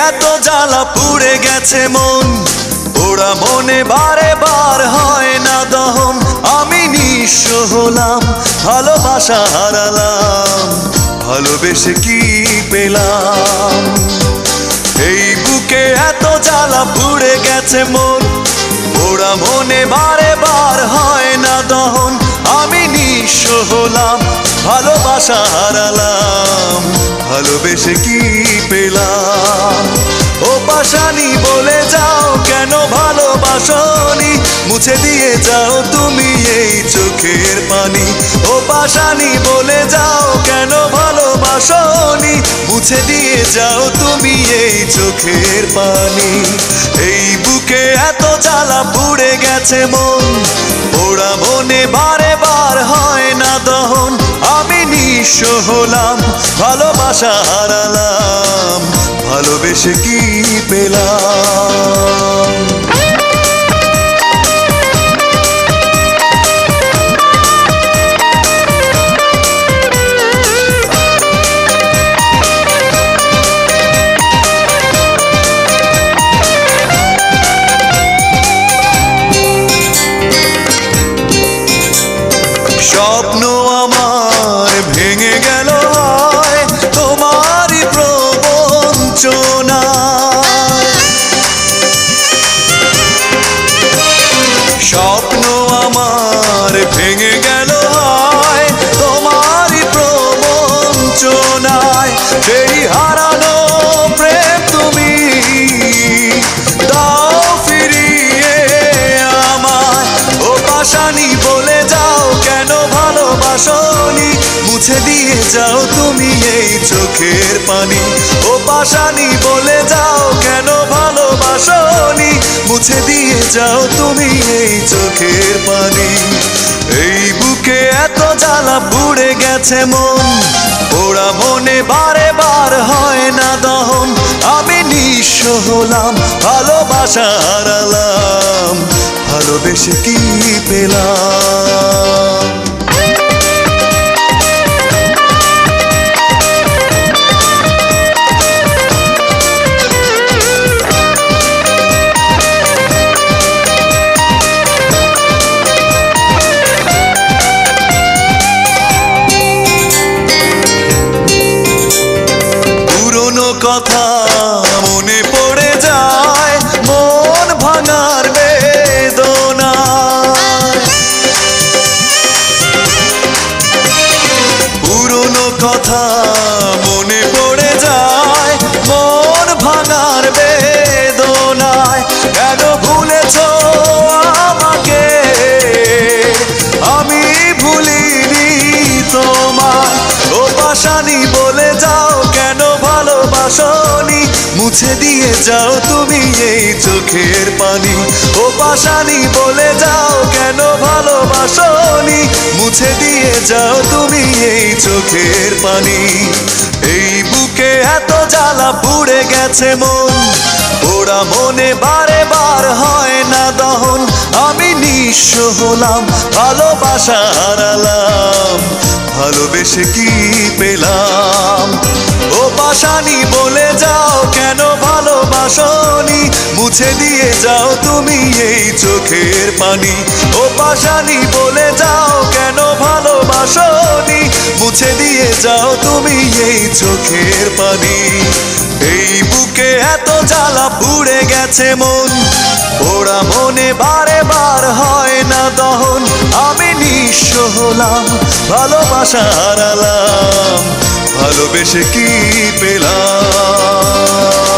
এত জ্বালা পুড়ে গেছে মন, ওরা মনে বারে বার হয় না দহন। আমি নিঃস্ব হলাম, ভালোবাসা হারালাম, ভালোবেসে কি পেলাম? এই বুকে এত জ্বালা পুড়ে গেছে মন, ওরা মনে বারে বার হয় না দহন। আমি নিঃস্ব হলাম, ভালোবাসা হারালাম, ভালোবেসে কি পেলাম? ও পাশানি বলে যাও কেন ভালোবাসনি, মুছে দিয়ে যাও তুমি এই চোখের পানি। ও পাশানি বলে যাও কেন ভালোবাসনি, মুছে দিয়ে যাও তুমি এই চোখের পানি। এই বুকে এত জ্বালা পুড়ে গেছে মন, ওরা মনে বারে বার হয় না দহন। আমি নিঃস্ব হলাম, ভালোবাসা হারালাম, ভালোবেসে কি পেলাম? স্বপ্ন আমার ভেঙে গেল হয় তোমারই প্রবঞ্চনা। স্বপ্ন আমার ভেঙে গেল হয় তোমারই প্রবঞ্চনায়। সেই হারানো প্রেম তুমি দাও ফিরিয়ে আমায়। ও পাশানি বলে যাও কেন ভালোবাসনি, মুছে দিয়ে যাও তুমি এই চোখের পানি। ও পাশানি বলে যাও কেন ভালোবাসনি, মুছে দিয়ে যাও তুমি এই চোখের পানি। এই বুকে এত জ্বালা পুড়ে গেছে মন, ওরা মনে বারে বার হয় না দহন। আমি নিঃস্ব হলাম, ভালোবাসা হারালাম, ভালোবেসে কি পেলাম? কথা মনে পড়ে যায় মন ভাঙার বেদনা। পুরনো কথা মনে পড়ে যায় মন ভাঙার বেদনায়। কেন ভুলেছ আমাকে, আমি ভুলিনি তোমায়। ও পাশানি বলে যাও কেন ভালোবাসনি, মুছে দিয়ে যাও তুমি এই চোখের পানি। ও পাশানি বলে যাও কেন ভালোবাসনি, মুছে দিয়ে যাও তুমি এই চোখের পানি। এই বুকে এত জ্বালা পুড়ে গেছে মন, ওরা মনে বারে বার হয় না দহন। আমি নিঃস্ব হলাম, ভালোবাসা হারালাম, ভালোবেসে কি পেলাম? ও পাশানি বলে যাও কেন ভালোবাসনি, মুছে দিয়ে যাও তুমি এই চোখের পানি। ও পাশানি বলে যাও কেন ভালোবাসনি, মুছে দিয়ে যাও তুমি এই চোখের পানি। এই বুকে এত জ্বালা পুড়ে গেছে মন, ওরা মনে বারে বার হয় না দহন। আমি নিঃস্ব হলাম, ভালোবাসা হারালাম, ভালোবেসে কি পেলাম?